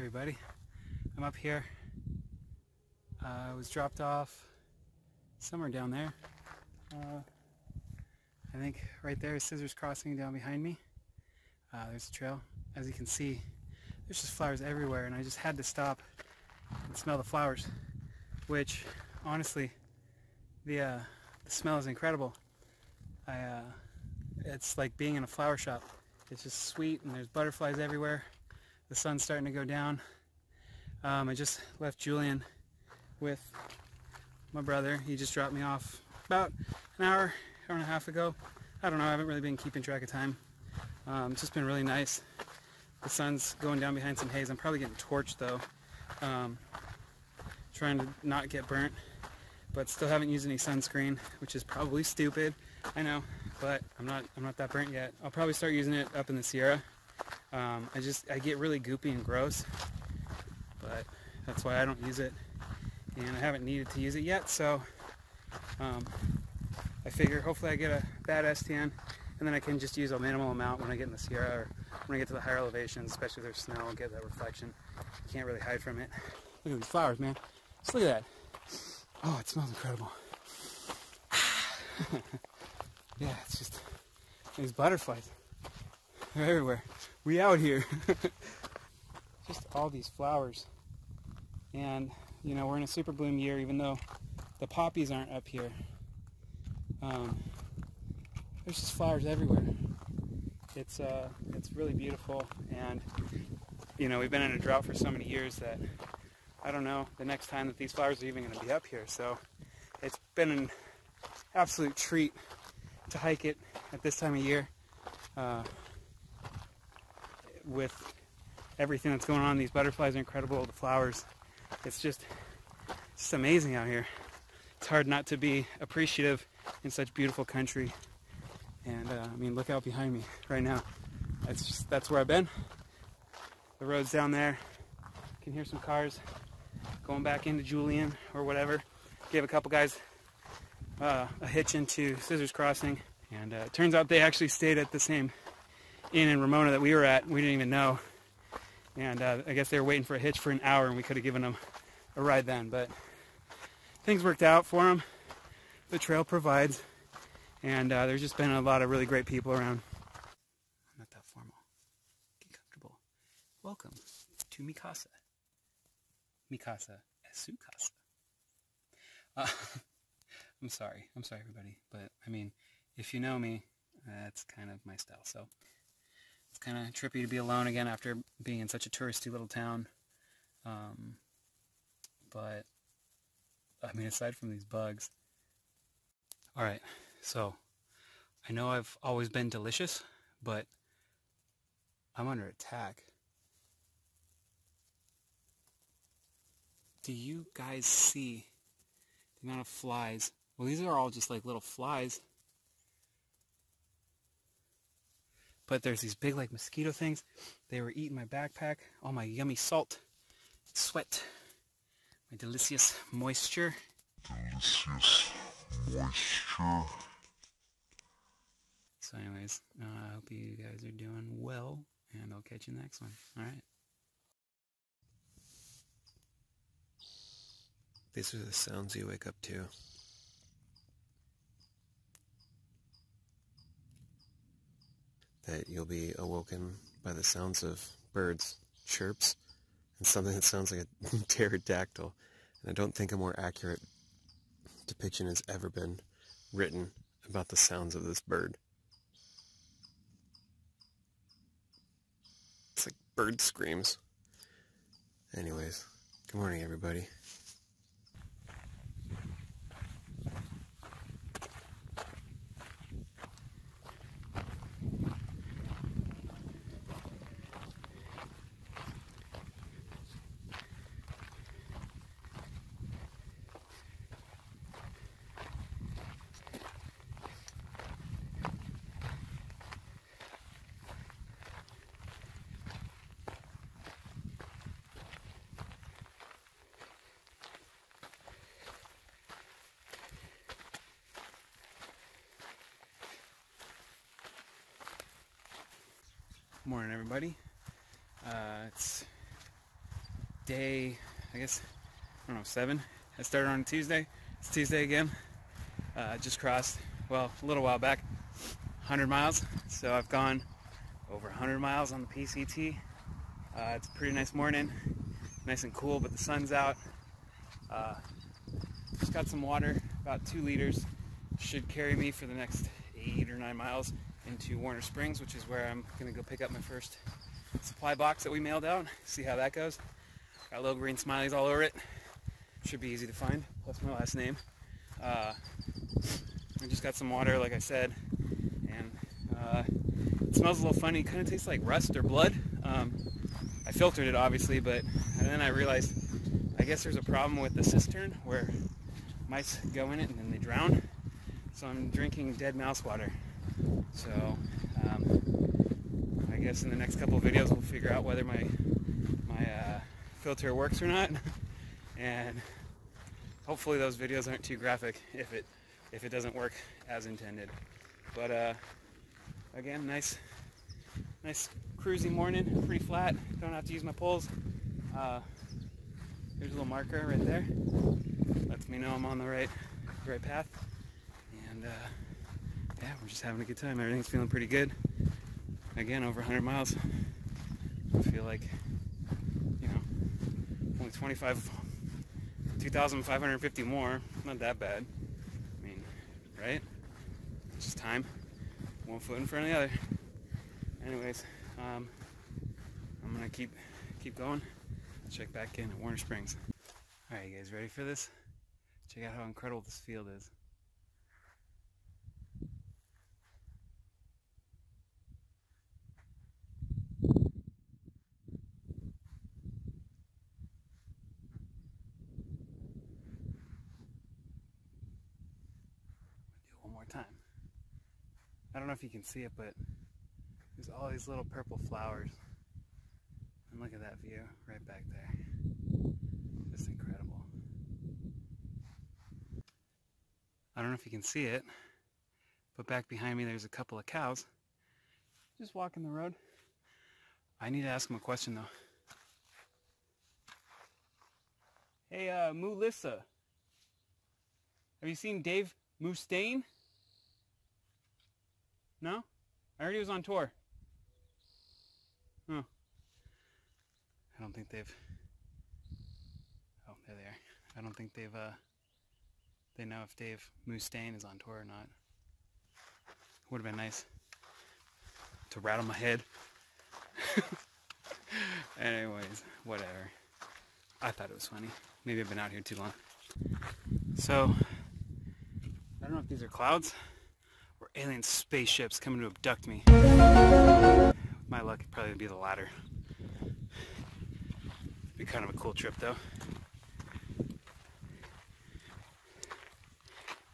everybody. I'm up here. I was dropped off somewhere down there. I think right there is Scissors Crossing down behind me. There's the trail. As you can see, there's just flowers everywhere, and I just had to stop and smell the flowers, which honestly, the smell is incredible. It's like being in a flower shop. It's just sweet, and there's butterflies everywhere. The sun's starting to go down. I just left Julian with my brother. He just dropped me off about an hour and a half ago. I don't know, I haven't really been keeping track of time. It's just been really nice. The sun's going down behind some haze. I'm probably getting torched though. Trying to not get burnt, but still haven't used any sunscreen, which is probably stupid, I know, but I'm not that burnt yet. I'll probably start using it up in the Sierra. I get really goopy and gross, but that's why I don't use it, and I haven't needed to use it yet, so I figure hopefully I get a bad STN, and then I can just use a minimal amount when I get in the Sierra, or when I get to the higher elevations, especially if there's snow. I'll get that reflection. You can't really hide from it. Look at these flowers, man. Just look at that. Oh, it smells incredible. Yeah, it's just these butterflies. They're everywhere. We out here. Just all these flowers. And, you know, we're in a super bloom year, even though the poppies aren't up here. There's just flowers everywhere. It's really beautiful, and, you know, we've been in a drought for so many years that I don't know the next time that these flowers are even going to be up here. So it's been an absolute treat to hike it at this time of year. With everything that's going on, these butterflies are incredible, the flowers. It's just amazing out here. It's hard not to be appreciative in such beautiful country. And I mean, look out behind me right now. That's where I've been. The road's down there. You can hear some cars going back into Julian or whatever. Gave a couple guys a hitch into Scissors Crossing, and it turns out they actually stayed at the same inn in Ramona that we were at. We didn't even know, and I guess they were waiting for a hitch for an hour, and we could have given them a ride then, but things worked out for them. The trail provides, and there's just been a lot of really great people around. I'm not that formal. Get comfortable. Welcome to mi casa. Mi casa es su casa. I'm sorry everybody, but I mean, if you know me, that's kind of my style. So it's kind of trippy to be alone again after being in such a touristy little town. But I mean, aside from these bugs. All right, so I know I've always been delicious, but I'm under attack. Do you guys see the amount of flies? Well, these are all just like little flies. But there's these big like mosquito things. They were eating my backpack, all my yummy salt, sweat, my delicious moisture. So anyways, I hope you guys are doing well, and I'll catch you next one. All right. These are the sounds you wake up to. That you'll be awoken by the sounds of birds, chirps, and something that sounds like a pterodactyl. And I don't think a more accurate depiction has ever been written about the sounds of this bird. It's like bird screams. Anyways, good morning everybody. Morning everybody. It's day, I guess, I don't know, 7. I started on Tuesday. It's Tuesday again. Just crossed, well, a little while back, 100 miles. So I've gone over 100 miles on the PCT. It's a pretty nice morning, nice and cool, but the sun's out. Just got some water, about 2 liters. Should carry me for the next 8 or 9 miles into Warner Springs, which is where I'm gonna go pick up my first supply box that we mailed out. See how that goes. Got little green smileys all over it. Should be easy to find, plus my last name. I just got some water, like I said, and it smells a little funny. Kind of tastes like rust or blood. I filtered it, obviously, and then I realized I guess there's a problem with the cistern where mice go in it and then they drown. So I'm drinking dead mouse water. So I guess in the next couple of videos we'll figure out whether my filter works or not, and hopefully those videos aren't too graphic if it doesn't work as intended. But again, nice cruisy morning, pretty flat. Don't have to use my poles. There's a little marker right there. Lets me know I'm on the right path. And yeah, we're just having a good time. Everything's feeling pretty good. Again, over 100 miles. I feel like, you know, only 2,550 more. Not that bad. I mean, right? It's just time. One foot in front of the other. Anyways, I'm gonna keep going. I'll check back in at Warner Springs. Alright, you guys ready for this? Check out how incredible this field is. Time. I don't know if you can see it, but there's all these little purple flowers. And look at that view right back there. Just incredible. I don't know if you can see it, but back behind me there's a couple of cows just walking the road. I need to ask them a question though. Hey, Moolissa. Have you seen Dave Mustaine? No? I heard he was on tour. Oh. I don't think they've... Oh, there they are. I don't think they've, they know if Dave Mustaine is on tour or not. Would have been nice to rattle my head. Anyways, whatever. I thought it was funny. Maybe I've been out here too long. So, I don't know if these are clouds or alien spaceships coming to abduct me. With my luck, it'd probably be the latter. It'd be kind of a cool trip though.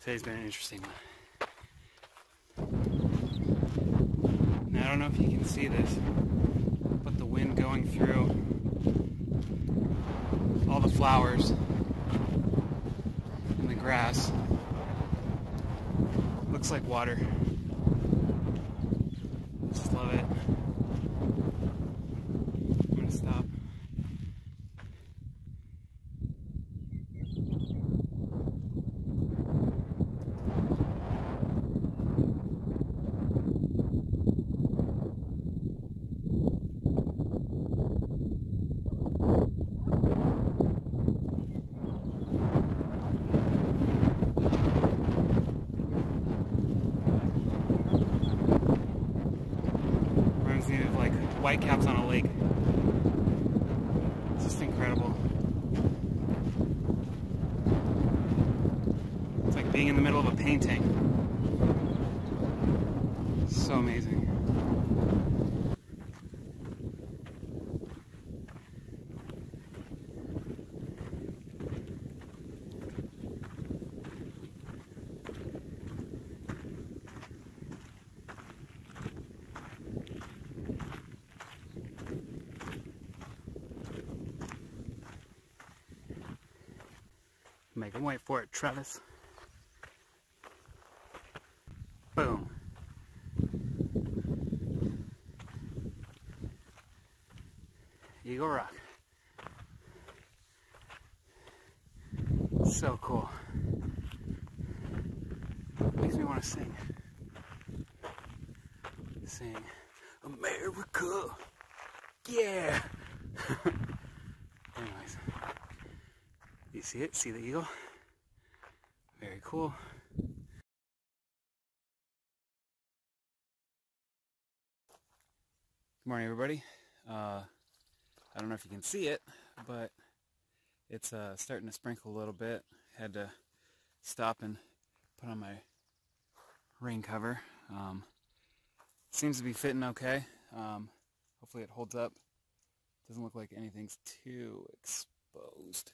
Today's been an interesting one. Now I don't know if you can see this, but the wind going through all the flowers and the grass looks like water. Just love it. I'm gonna stop. White caps on a lake. It's just incredible. It's like being in the middle of a painting. So amazing. Make him wait for it, Travis. Boom. Eagle Rock. So cool. Makes me want to sing. Sing, America, yeah. Anyways, you see it? See the eagle? Very cool. Good morning, everybody. I don't know if you can see it, but it's starting to sprinkle a little bit. Had to stop and put on my rain cover. Seems to be fitting okay. Hopefully it holds up. Doesn't look like anything's too exposed.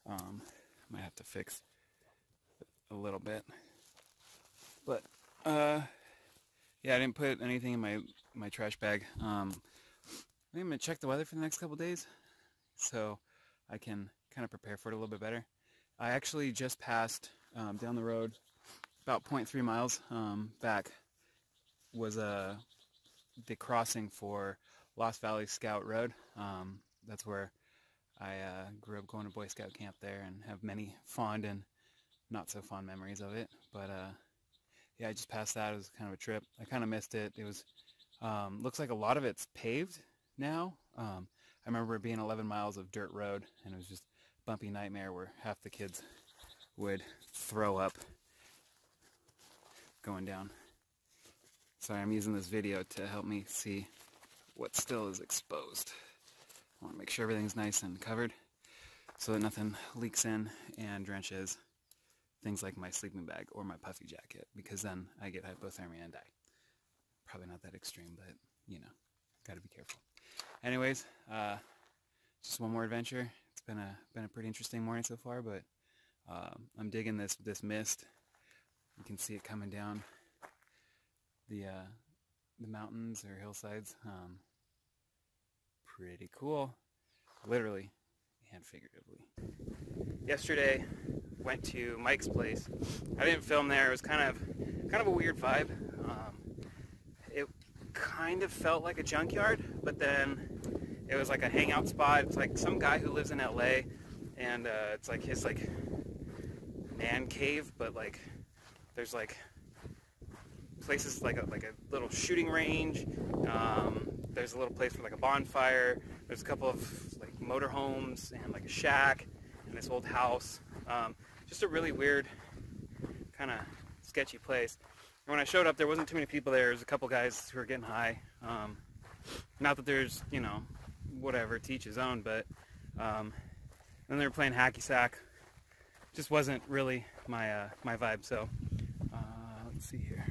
Might have to fix it a little bit. But yeah, I didn't put anything in my trash bag. I think I'm gonna check the weather for the next couple days, so I can kind of prepare for it a little bit better. I actually just passed down the road about 0.3 miles back was the crossing for Lost Valley Scout Road. That's where I grew up going to Boy Scout camp there and have many fond and not so fond memories of it. But yeah, I just passed that. It was kind of a trip. I kind of missed it. It was looks like a lot of it's paved now. I remember it being 11 miles of dirt road, and it was just a bumpy nightmare where half the kids would throw up going down. Sorry, I'm using this video to help me see what still is exposed. I want to make sure everything's nice and covered so that nothing leaks in and drenches things like my sleeping bag or my puffy jacket, because then I get hypothermia and die. Probably not that extreme, but you know, gotta be careful. Anyways, just one more adventure. It's been a pretty interesting morning so far, but I'm digging this mist. You can see it coming down the mountains or hillsides. Pretty cool, literally and figuratively. Yesterday, went to Mike's place. I didn't film there. It was kind of a weird vibe. It kind of felt like a junkyard, but then it was like a hangout spot. It's like some guy who lives in LA, and it's like his like man cave, but like there's like places like a little shooting range. There's a little place for like a bonfire. There's a couple of like motorhomes and like a shack and this old house. Just a really weird, kind of sketchy place. And when I showed up, there wasn't too many people there. There's a couple guys who were getting high. Not that there's, you know, whatever, to each his own, but then they were playing hacky sack. Just wasn't really my my vibe. So let's see here,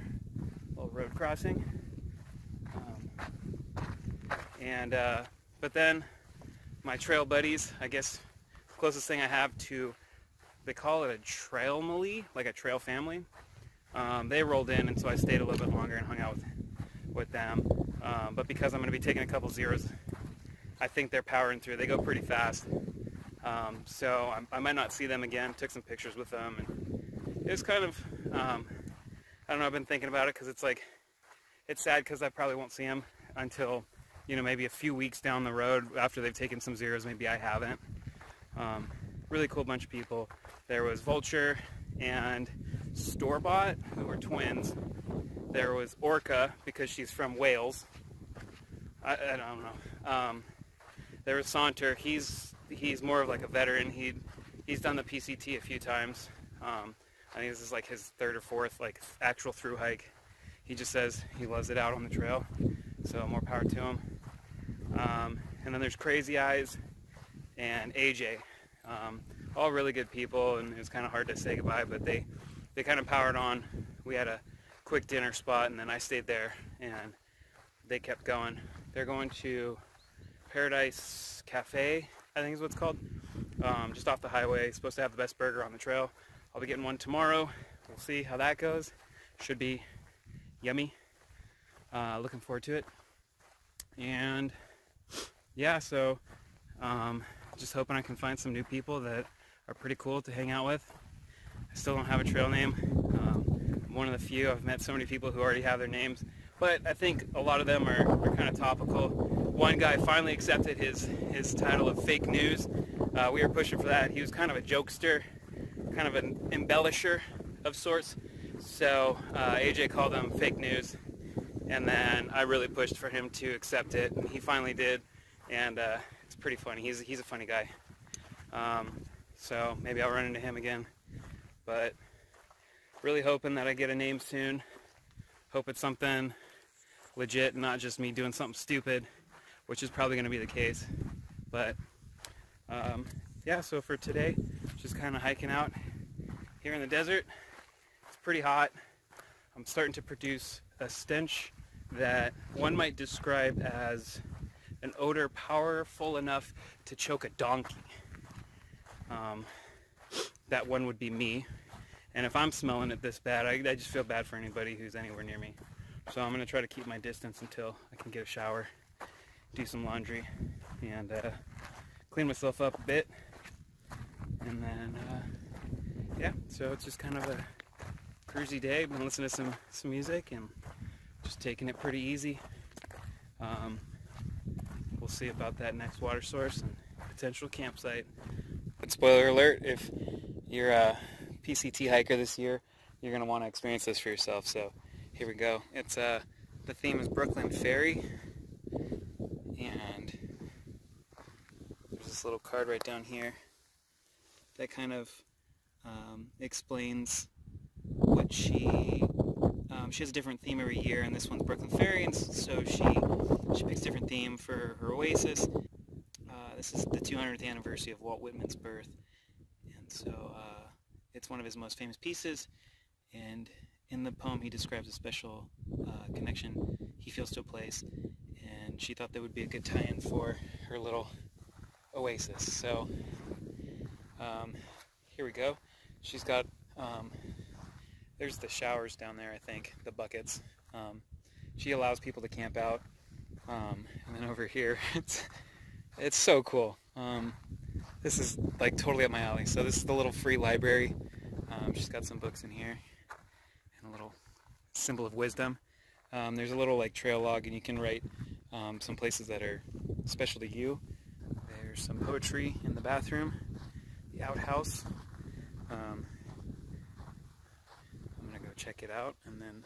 a little road crossing, but then my trail buddies, I guess the closest thing I have to, they call it a trailmily, like a trail family. They rolled in, and so I stayed a little bit longer and hung out with them. But because I'm going to be taking a couple zeros, I think they're powering through. They go pretty fast. So I might not see them again. Took some pictures with them, and it was kind of, I don't know, I've been thinking about it because it's like, it's sad because I probably won't see them until, you know, maybe a few weeks down the road after they've taken some zeros. Maybe I haven't. Really cool bunch of people. There was Vulture and Store-Bought, who were twins. There was Orca, because she's from Wales. I don't know. There was Saunter. He's more of like a veteran. He's done the PCT a few times. I think this is like his third or fourth like actual through hike. He just says he loves it out on the trail, so more power to him. And then there's Crazy Eyes and AJ. All really good people, and it was kind of hard to say goodbye, but they kind of powered on. We had a quick dinner spot, and then I stayed there, and they kept going. They're going to Paradise Cafe, I think is what it's called, just off the highway. It's supposed to have the best burger on the trail. I'll be getting one tomorrow. We'll see how that goes. Should be yummy. Looking forward to it. And yeah, so just hoping I can find some new people that are pretty cool to hang out with. I still don't have a trail name. I'm one of the few. I've met so many people who already have their names, but I think a lot of them are kind of topical. One guy finally accepted his title of fake news. We were pushing for that. He was kind of a jokester, kind of an embellisher of sorts. So AJ called them fake news, and then I really pushed for him to accept it, and he finally did, and it's pretty funny. He's a funny guy. So maybe I'll run into him again, but really hoping that I get a name soon. Hope it's something legit, not just me doing something stupid, which is probably going to be the case. But yeah, so for today, just kind of hiking out here in the desert. It's pretty hot. I'm starting to produce a stench that one might describe as an odor powerful enough to choke a donkey. That one would be me. And if I'm smelling it this bad, I just feel bad for anybody who's anywhere near me. So I'm going to try to keep my distance until I can get a shower, do some laundry, and clean myself up a bit. And then, yeah, so it's just kind of a cruisy day. I've been listening to some music and just taking it pretty easy. We'll see about that next water source and potential campsite. But spoiler alert, if you're a PCT hiker this year, you're going to want to experience this for yourself. So here we go. It's the theme is Brooklyn Ferry, and there's this little card right down here that kind of explains what she has a different theme every year, and this one's Brooklyn Ferry, and so she picks a different theme for her Oasis. This is the 200th anniversary of Walt Whitman's birth, and so it's one of his most famous pieces, and in the poem he describes a special connection he feels to a place, and she thought that would be a good tie-in for her little Oasis. So here we go. She's got there's the showers down there, I think, the buckets. She allows people to camp out, and then over here it's so cool. This is like totally up my alley. So this is the little free library. She's got some books in here and a little symbol of wisdom. There's a little like trail log, and you can write some places that are special to you. There's some poetry in the bathroom, the outhouse. I'm gonna go check it out, and then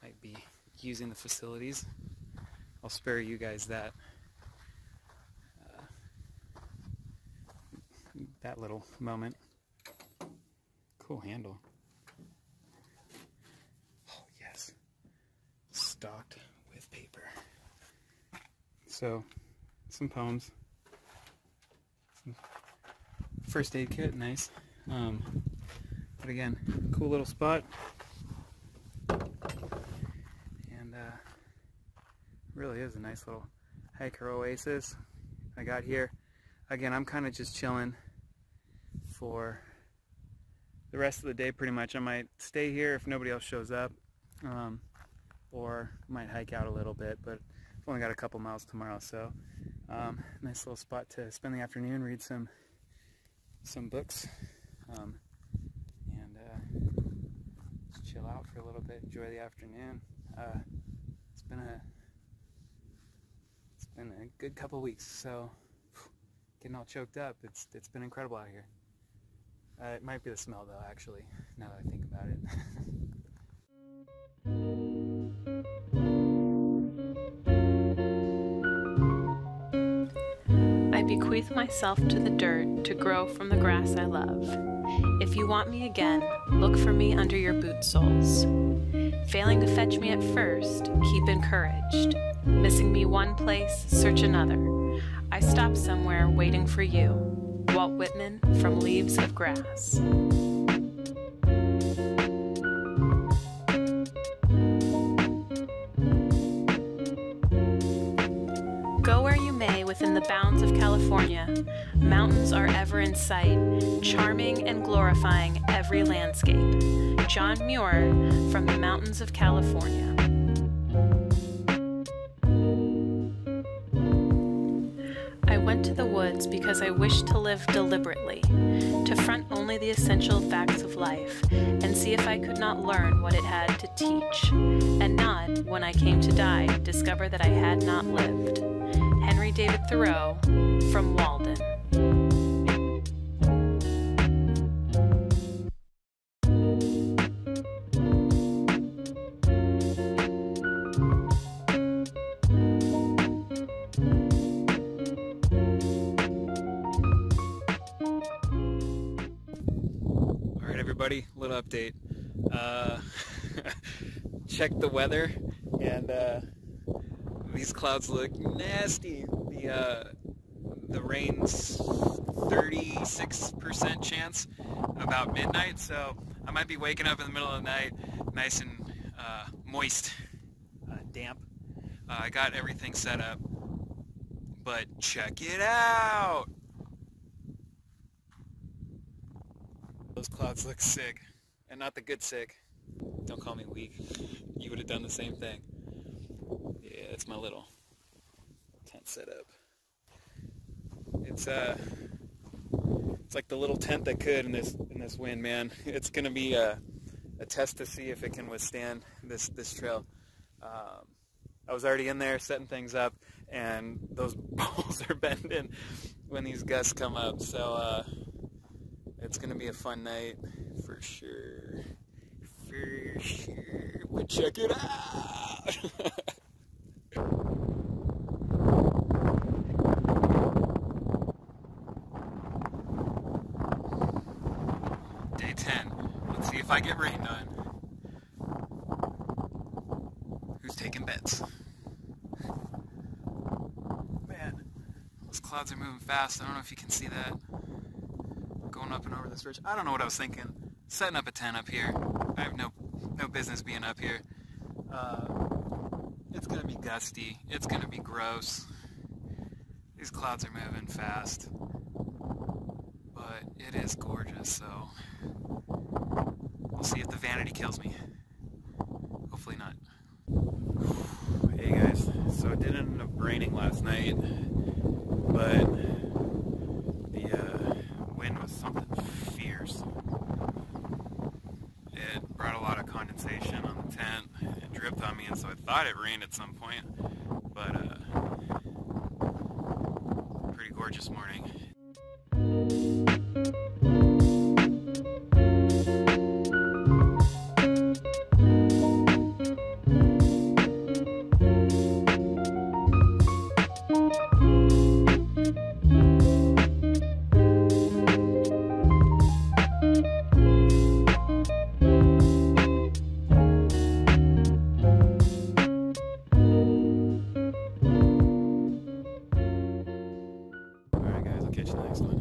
might be using the facilities. I'll spare you guys that little moment. Cool handle. Oh yes, stocked with paper. So some poems, some first aid kit, nice. But again, cool little spot, and really is a nice little hiker oasis. I got here. Again, I'm kind of just chilling for the rest of the day pretty much. I might stay here if nobody else shows up, or might hike out a little bit, but I've only got a couple miles tomorrow, so nice little spot to spend the afternoon, read some books, and just chill out for a little bit, enjoy the afternoon. It's been a good couple weeks, so getting all choked up. It's been incredible out here. It might be the smell though, actually, now that I think about it. I bequeath myself to the dirt to grow from the grass I love. If you want me again, look for me under your boot soles. Failing to fetch me at first, keep encouraged. Missing me one place, search another. I stop somewhere waiting for you. Walt Whitman from Leaves of Grass. Go where you may within the bounds of California. Mountains are ever in sight, charming and glorifying every landscape. John Muir from the Mountains of California. I went to the woods because I wished to live deliberately, to front only the essential facts of life, and see if I could not learn what it had to teach, and not, when I came to die, discover that I had not lived. Henry David Thoreau, from Walden. everybody, little update. Check the weather, and these clouds look nasty. The rain's 36% chance about midnight, so I might be waking up in the middle of the night nice and moist, damp. I got everything set up, but check it out! Those clouds look sick, and not the good sick. Don't call me weak. You would have done the same thing. Yeah, it's my little tent setup. It's like the little tent that could in this wind, man. It's gonna be a test to see if it can withstand this trail. I was already in there setting things up, and those poles are bending when these gusts come up. So it's gonna be a fun night for sure. For sure. But check it out. Day 10. Let's see if I get rained on. Who's taking bets? Man, those clouds are moving fast. I don't know if you can see that. Going up and over this ridge. I don't know what I was thinking. Setting up a tent up here. I have no business being up here. It's gonna be gusty. It's gonna be gross. These clouds are moving fast. But it is gorgeous, so we'll see if the vanity kills me. Hopefully not. Hey guys, so it did end up raining last night, but the wind was something fierce. It brought a lot of condensation on the tent. It dripped on me, and so I thought it rained at some point, but pretty gorgeous morning. Catch you next one.